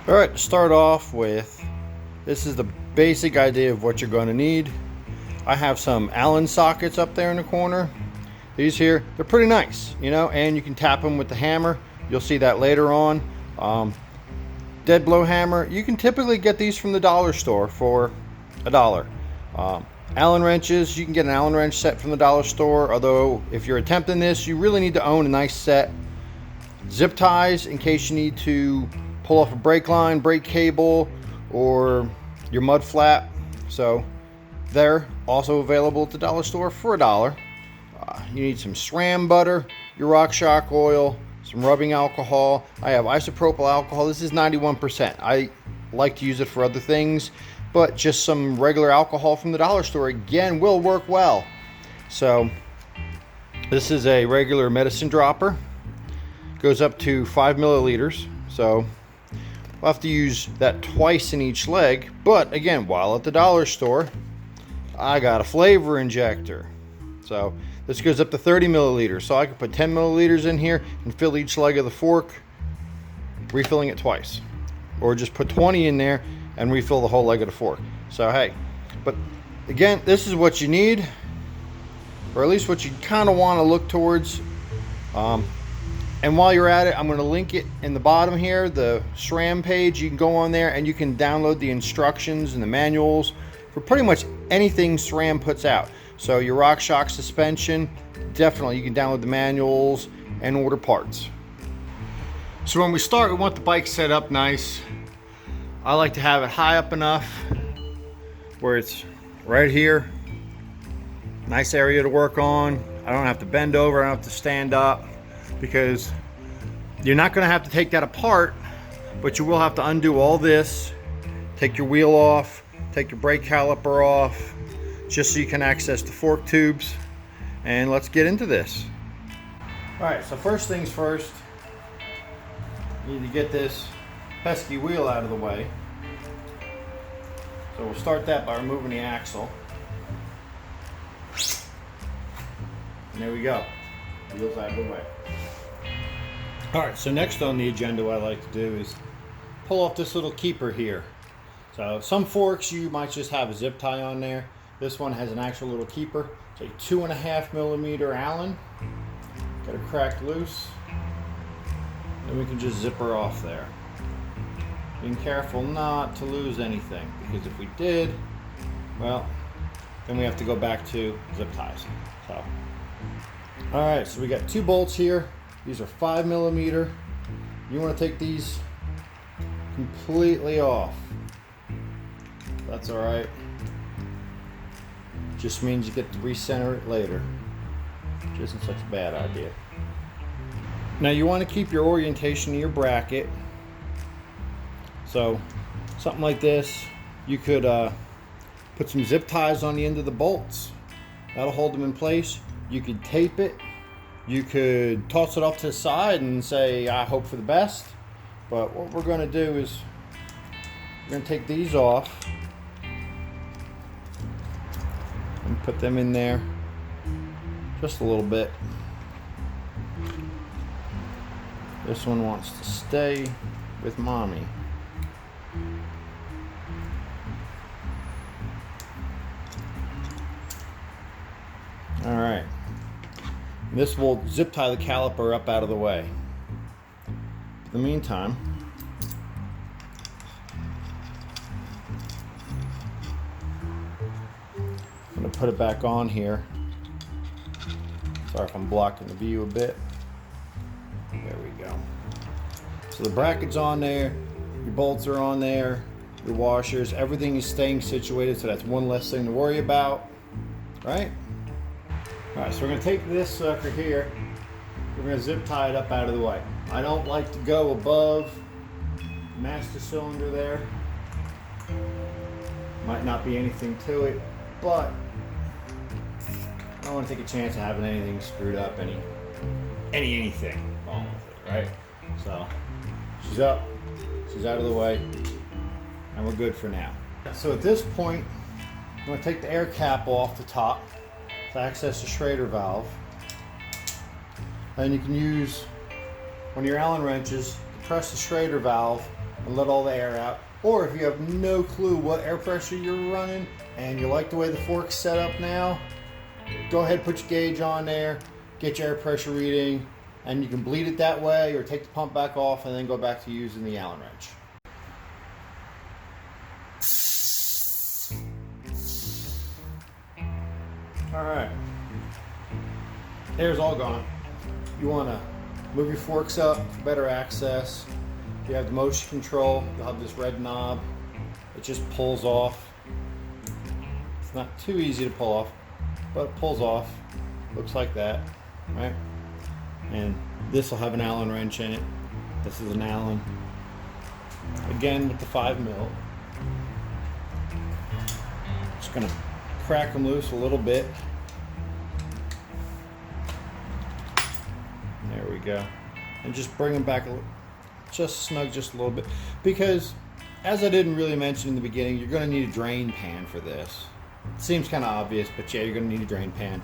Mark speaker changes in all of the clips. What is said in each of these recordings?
Speaker 1: All right, to start off with, this is the basic idea of what you're going to need. I have some Allen sockets up there in the corner. These here, they're pretty nice, you know, and you can tap them with the hammer. You'll see that later on. Dead blow hammer, you can typically get these from the dollar store for $1. Allen wrenches, you can get an Allen wrench set from the dollar store, although if you're attempting this, you really need to own a nice set. Zip ties in case you need to pull off a brake line, brake cable, or your mud flap. So they're also available at the dollar store for $1. You need some SRAM butter, your RockShox oil, some rubbing alcohol. I have isopropyl alcohol. This is 91%. I like to use it for other things, but just some regular alcohol from the dollar store, again, will work well. So this is a regular medicine dropper. Goes up to 5 milliliters. So we'll have to use that twice in each leg. But again, while at the dollar store, I got a flavor injector. So this goes up to 30 milliliters. So I could put 10 milliliters in here and fill each leg of the fork, refilling it twice. Or just put 20 in there and refill the whole leg of the fork. So hey, but again, this is what you need, or at least what you kind of want to look towards. And while you're at it, I'm going to link it in the bottom here, the SRAM page. You can go on there and you can download the instructions and the manuals for pretty much anything SRAM puts out. So your RockShox suspension, definitely you can download the manuals and order parts. So when we start, we want the bike set up nice. I like to have it high up enough where it's right here. Nice area to work on. I don't have to bend over, I don't have to stand up, because you're not going to have to take that apart, but you will have to undo all this, take your wheel off, take your brake caliper off, just so you can access the fork tubes. And let's get into this. All right, so first things first, you need to get this pesky wheel out of the way. So we'll start that by removing the axle. And there we go, wheel's out of the way. All right, so next on the agenda, what I like to do is pull off this little keeper here. So some forks you might just have a zip tie on there. This one has an actual little keeper. It's a 2.5 millimeter Allen. Got it cracked loose. And we can just zip her off there. Being careful not to lose anything, because if we did, well, then we have to go back to zip ties. So, all right, so we got 2 bolts here. These are 5 millimeter. You want to take these completely off. That's all right. Just means you get to recenter it later. Which isn't such a bad idea. Now you want to keep your orientation of your bracket. So something like this, you could put some zip ties on the end of the bolts. That'll hold them in place. You could tape it. You could toss it off to the side and say, I hope for the best. But what we're going to do is we're going to take these off and put them in there just a little bit. This one wants to stay with mommy. All right. This will zip tie the caliper up out of the way. In the meantime, I'm going to put it back on here. Sorry if I'm blocking the view a bit. There we go. So the bracket's on there, your bolts are on there, your washers, everything is staying situated, so that's one less thing to worry about, right? All right, so we're going to take this sucker here, we're going to zip tie it up out of the way. I don't like to go above the master cylinder there. Might not be anything to it, but I don't want to take a chance of having anything screwed up, anything wrong with it, right? So she's up, she's out of the way, and we're good for now. So at this point, I'm going to take the air cap off the top to access the Schrader valve. And you can use one of your Allen wrenches to press the Schrader valve and let all the air out. Or if you have no clue what air pressure you're running and you like the way the fork's set up now, go ahead, put your gauge on there, get your air pressure reading, and you can bleed it that way or take the pump back off and then go back to using the Allen wrench. All right, air's all gone. You want to move your forks up for better access. If you have the motion control, you'll have this red knob. It just pulls off. It's not too easy to pull off, but it pulls off. Looks like that, right? And this will have an Allen wrench in it. This is an Allen. Again with the 5 mil. Just gonna crack them loose a little bit. There we go. And just bring them back just snug just a little bit. Because, as I didn't really mention in the beginning, you're gonna need a drain pan for this. It seems kind of obvious, but yeah, you're gonna need a drain pan.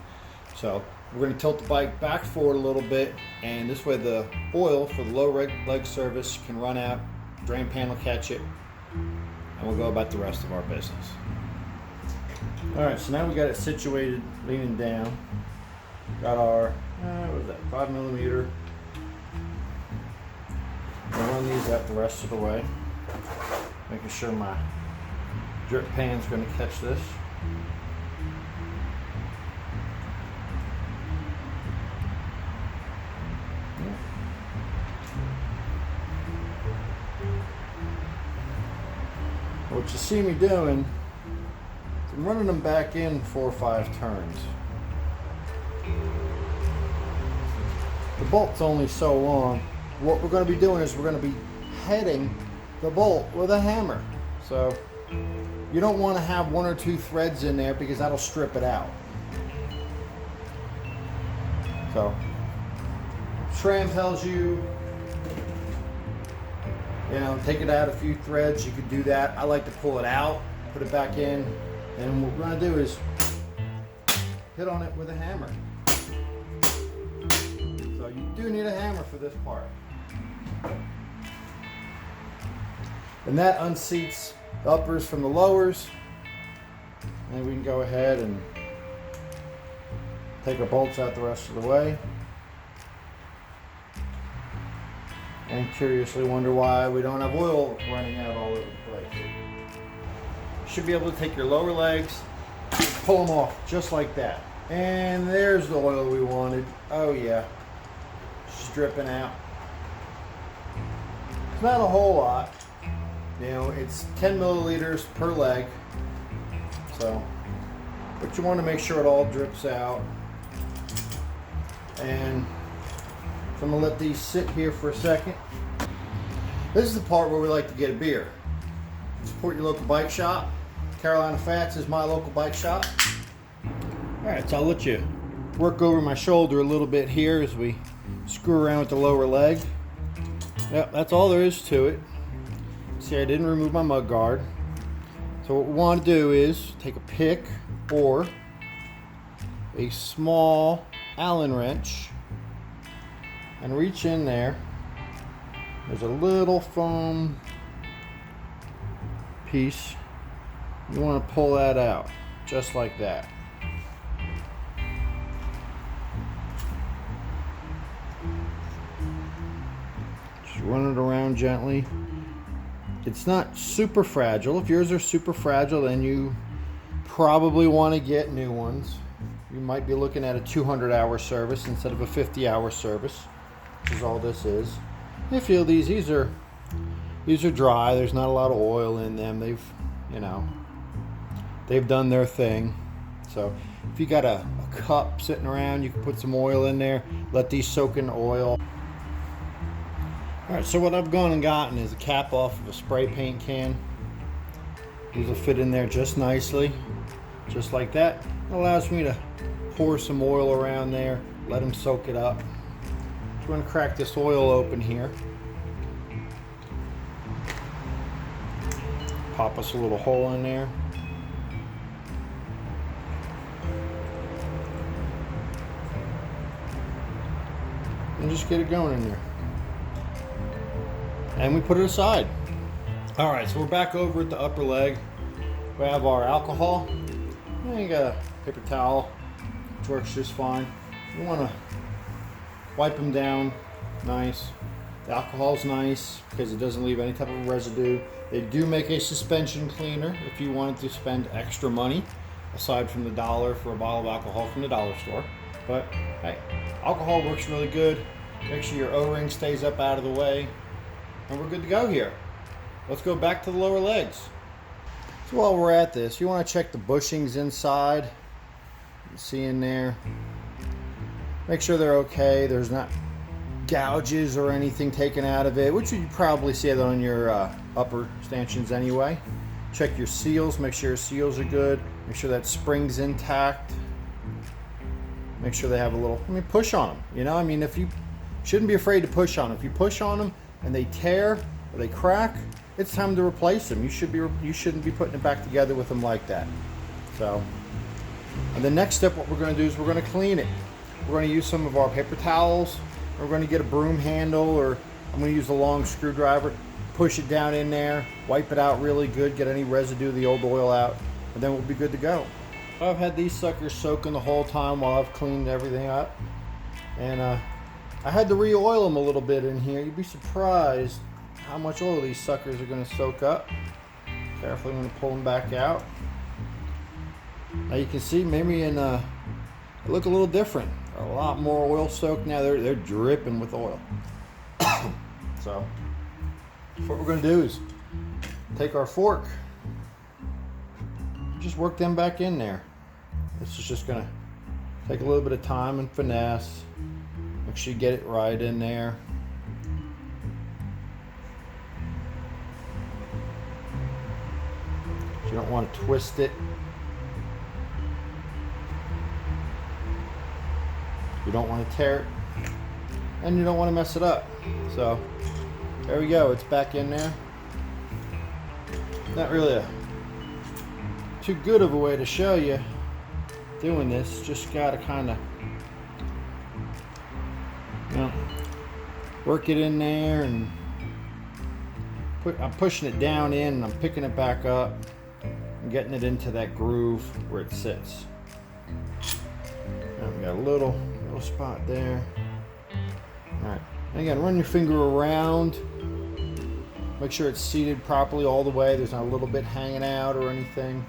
Speaker 1: So we're gonna tilt the bike back forward a little bit, and this way the oil for the low leg service can run out, drain pan will catch it, and we'll go about the rest of our business. All right, so now we got it situated, leaning down. Got our, what is that, 5 millimeter. I'll run these out the rest of the way, making sure my drip pan's gonna catch this. What you see me doing is I'm running them back in 4 or 5 turns. The bolt's only so long. What we're going to be doing is we're going to be heading the bolt with a hammer. So you don't want to have 1 or 2 threads in there because that'll strip it out. So SRAM tells you, take it out a few threads. You could do that. I like to pull it out, put it back in, and what we're going to do is hit on it with a hammer. So you do need a hammer for this part. And that unseats the uppers from the lowers. And we can go ahead and take our bolts out the rest of the way. And curiously wonder why we don't have oil running out all over the place. You should be able to take your lower legs, pull them off just like that. And there's the oil we wanted. Oh yeah, just dripping out. It's not a whole lot. It's 10 milliliters per leg. So, but you want to make sure it all drips out. And so I'm gonna let these sit here for a second. This is the part where we like to get a beer. Support your local bike shop. Carolina Fats is my local bike shop. All right, so I'll let you work over my shoulder a little bit here as we screw around with the lower leg. Yep, that's all there is to it. See, I didn't remove my mud guard. So what we want to do is take a pick or a small Allen wrench and reach in there. There's a little foam piece. You want to pull that out just like that. Just run it around gently. It's not super fragile. If yours are super fragile, then you probably want to get new ones. You might be looking at a 200-hour service instead of a 50-hour service, which is all this is. I feel these are dry. There's not a lot of oil in them. They've done their thing. So if you got a cup sitting around, you can put some oil in there. Let these soak in oil. All right, so what I've gone and gotten is a cap off of a spray paint can. These will fit in there just nicely, just like that. It allows me to pour some oil around there, let them soak it up. So we're going to crack this oil open here. Pop us a little hole in there. And just get it going in there. And we put it aside. All right, so we're back over at the upper leg. We have our alcohol. And you got a paper towel, which works just fine. You want to wipe them down nice. The alcohol's nice because it doesn't leave any type of residue. They do make a suspension cleaner if you wanted to spend extra money, aside from the $1 for a bottle of alcohol from the dollar store. But hey, alcohol works really good. Make sure your O-ring stays up out of the way, and we're good to go here. Let's go back to the lower legs. So while we're at this, you want to check the bushings inside. You see in there. Make sure they're okay. There's not gouges or anything taken out of it, which you probably see that on your upper stanchions anyway. Check your seals. Make sure your seals are good. Make sure that spring's intact. Make sure they have a little, push on them. You know, if you shouldn't be afraid to push on them. If you push on them and they tear or they crack, it's time to replace them. You shouldn't be putting it back together with them like that. So, and the next step, what we're going to do is we're going to clean it. We're going to use some of our paper towels. We're going to get a broom handle, or I'm going to use a long screwdriver, push it down in there, wipe it out really good, get any residue of the old oil out, and then we'll be good to go. I've had these suckers soaking the whole time while I've cleaned everything up, and I had to re-oil them a little bit in here. You'd be surprised how much oil these suckers are going to soak up. Carefully, I'm going to pull them back out. Now you can see maybe they look a little different. A lot more oil soaked now. They're dripping with oil. So what we're going to do is take our fork, just work them back in there. This is just going to take a little bit of time and finesse. Make sure you get it right in there. You don't want to twist it. You don't want to tear it, and you don't want to mess it up. So there we go, it's back in there. Not really too good of a way to show you doing this. Just gotta kind of, work it in there, and I'm pushing it down in and I'm picking it back up and getting it into that groove where it sits. And we got a little spot there. All right, and again, run your finger around. Make sure it's seated properly all the way. There's not a little bit hanging out or anything.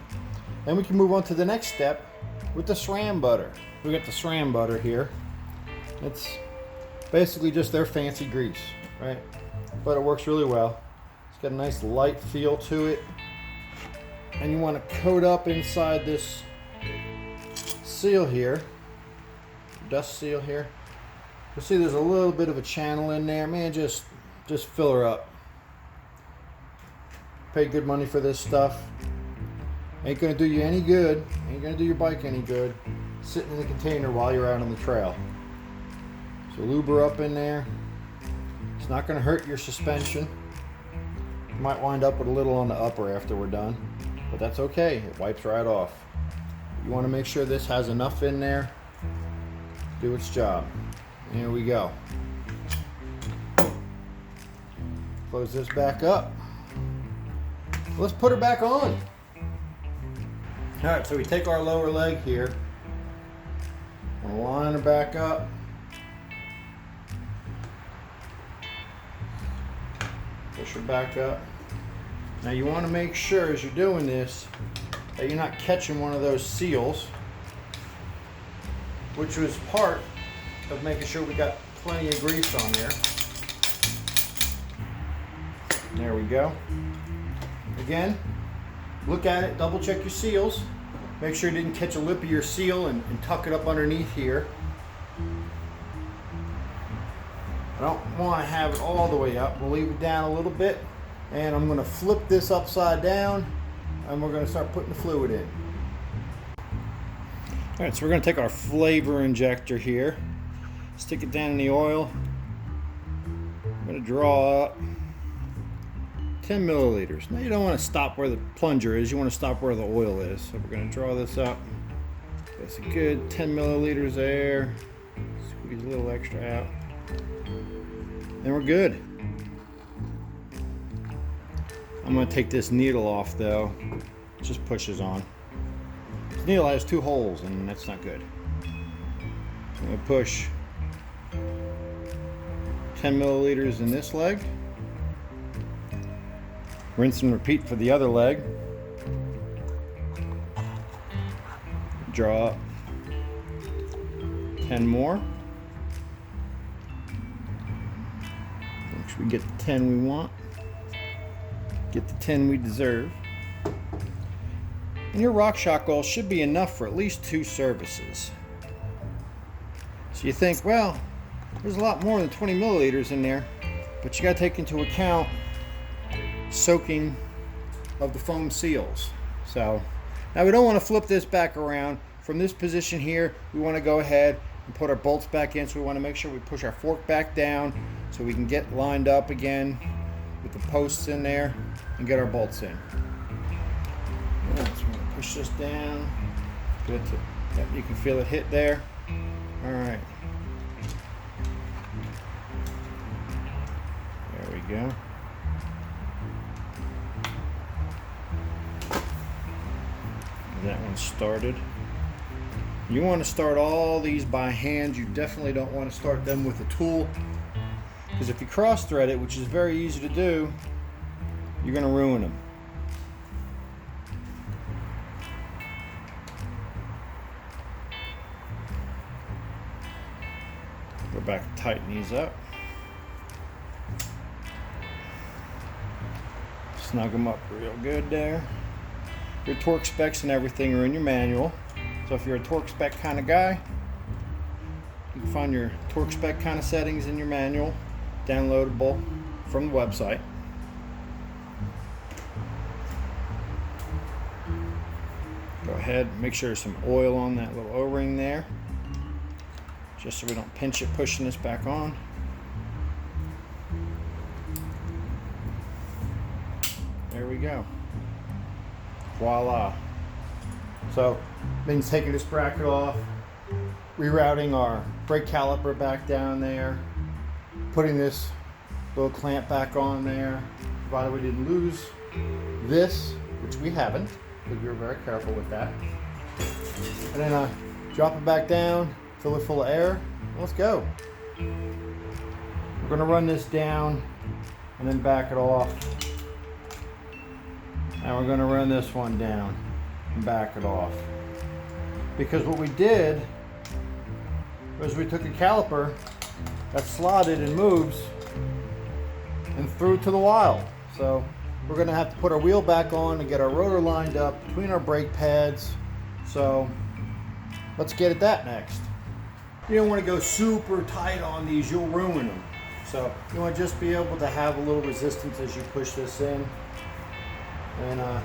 Speaker 1: Then we can move on to the next step with the SRAM butter. We got the SRAM butter here. It's basically just their fancy grease, right? But it works really well. It's got a nice light feel to it. And you want to coat up inside this seal here, dust seal here. You'll see there's a little bit of a channel in there. Man, just fill her up. Pay good money for this stuff. Ain't gonna do you any good. Ain't gonna do your bike any good sitting in the container while you're out on the trail. So lube her up in there. It's not gonna hurt your suspension. You might wind up with a little on the upper after we're done, but that's okay. It wipes right off. You want to make sure this has enough in there to do its job. Here we go. Close this back up. Let's put her back on. All right, so we take our lower leg here, and line her back up. Push her back up. Now you want to make sure as you're doing this that you're not catching one of those seals, which was part of making sure we got plenty of grease on there. There we go. Again, look at it, double check your seals. Make sure you didn't catch a lip of your seal and tuck it up underneath here. I don't want to have it all the way up. We'll leave it down a little bit, and I'm going to flip this upside down, and we're going to start putting the fluid in. All right, so we're going to take our flavor injector here, stick it down in the oil. I'm going to draw up 10 milliliters. Now you don't want to stop where the plunger is, you want to stop where the oil is. So we're going to draw this up. That's a good 10 milliliters there. Squeeze a little extra out. And we're good. I'm going to take this needle off though. It just pushes on. This needle has 2 holes and that's not good. I'm going to push 10 milliliters in this leg. Rinse and repeat for the other leg. Draw up 10 more. Make sure we get the 10 we want. Get the 10 we deserve. And your RockShox oil should be enough for at least 2 services. So you think, well, there's a lot more than 20 milliliters in there, but you got to take into account soaking of the foam seals. So now we don't want to flip this back around. From this position here, we want to go ahead and put our bolts back in. So we want to make sure we push our fork back down so we can get lined up again with the posts in there and get our bolts in. So we're going to push this down. Good. Yep, you can feel it hit there. All right. There we go. That one started. You want to start all these by hand. You definitely don't want to start them with a tool, because if you cross thread it, which is very easy to do, you're going to ruin them. Go back and tighten these up. Snug them up real good there. Your torque specs and everything are in your manual. So if you're a torque spec kind of guy, you can find your torque spec kind of settings in your manual, downloadable from the website. Go ahead, make sure there's some oil on that little O-ring there, just so we don't pinch it pushing this back on. There we go. Voila. So means taking this bracket off, rerouting our brake caliper back down there, putting this little clamp back on there, provided we didn't lose this, which we haven't, because we were very careful with that. And then drop it back down, fill it full of air, and let's go. We're going to run this down and then back it off. And we're going to run this one down and back it off. Because what we did was we took a caliper that's slotted and moves and threw it to the wild. So we're going to have to put our wheel back on and get our rotor lined up between our brake pads. So let's get at that next. You don't want to go super tight on these, you'll ruin them. So you want to just be able to have a little resistance as you push this in. And all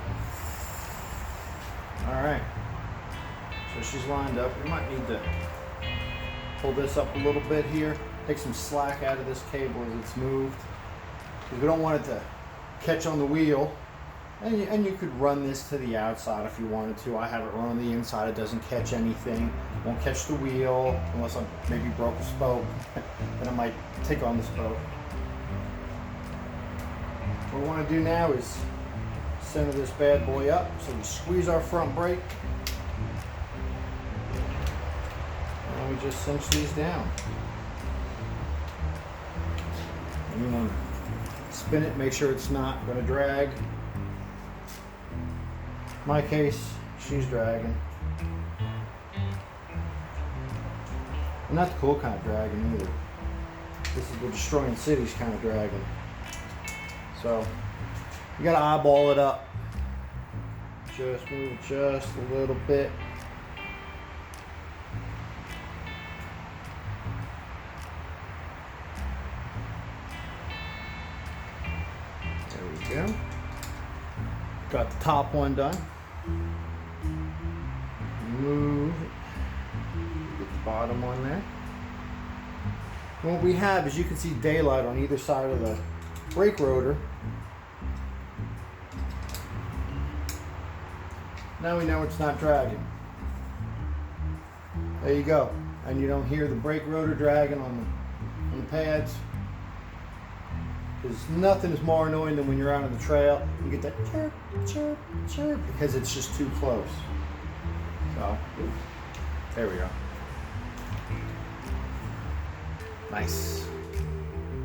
Speaker 1: right, so she's lined up. We might need to pull this up a little bit here, take some slack out of this cable as it's moved, because we don't want it to catch on the wheel. And you could run this to the outside if you wanted to. I have it run on the inside. It doesn't catch anything. Won't catch the wheel unless I maybe broke a spoke. Then I might take on the spoke. What we want to do now is center this bad boy up, so we squeeze our front brake and we just cinch these down. And you want to spin it, make sure it's not going to drag. In my case, she's dragging. And not the cool kind of dragging either. This is the destroying cities kind of dragging. So you gotta eyeball it up. Just move just a little bit. There we go. Got the top one done. Move it. Get the bottom one there. What we have is you can see daylight on either side of the brake rotor. Now we know it's not dragging. There you go. And you don't hear the brake rotor dragging on the pads. Because nothing is more annoying than when you're out on the trail, you get that chirp, chirp, chirp, because it's just too close. So, there we go. Nice.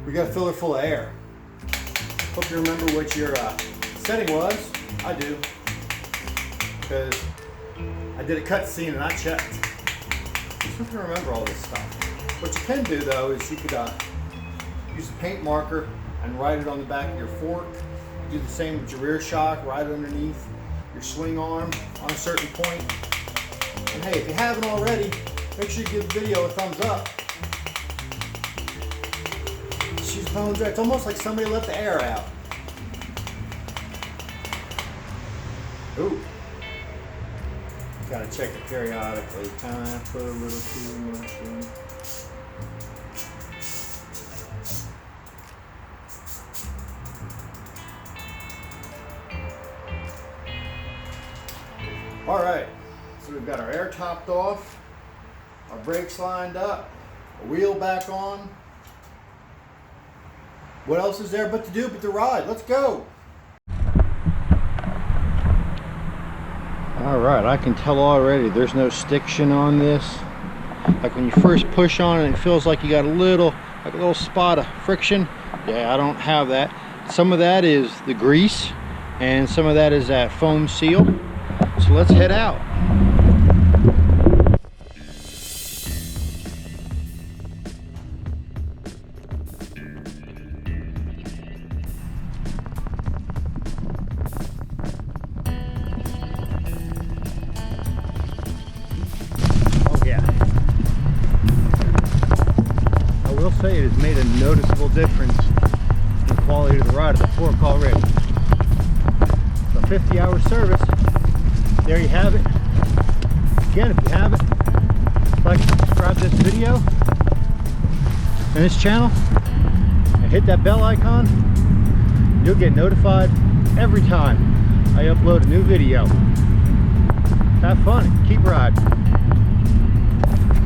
Speaker 1: We got a filler full of air. Hope you remember what your setting was. I do. Because I did a cut scene and I checked. Just have to remember all this stuff. What you can do though is you could use a paint marker and write it on the back of your fork. You do the same with your rear shock, right underneath your swing arm on a certain point. And hey, if you haven't already, make sure you give the video a thumbs up. She's bones dry. It's almost like somebody let the air out. Ooh. Gotta check it periodically. Kind of put a little too much in. All right, so we've got our air topped off, our brakes lined up, a wheel back on. What else is there but to ride? Let's go. All right, I can tell already there's no stiction on this. Like when you first push on it, it feels like you got a little spot of friction. Yeah, I don't have that. Some of that is the grease and some of that is that foam seal. So let's head out. Oh yeah. I will say it has made a noticeable difference in the quality of the ride of the fork already. So 50-hour service. There you have it. Again, if you haven't, like and subscribe to this video and this channel and hit that bell icon. You'll get notified every time I upload a new video. Have fun, keep riding.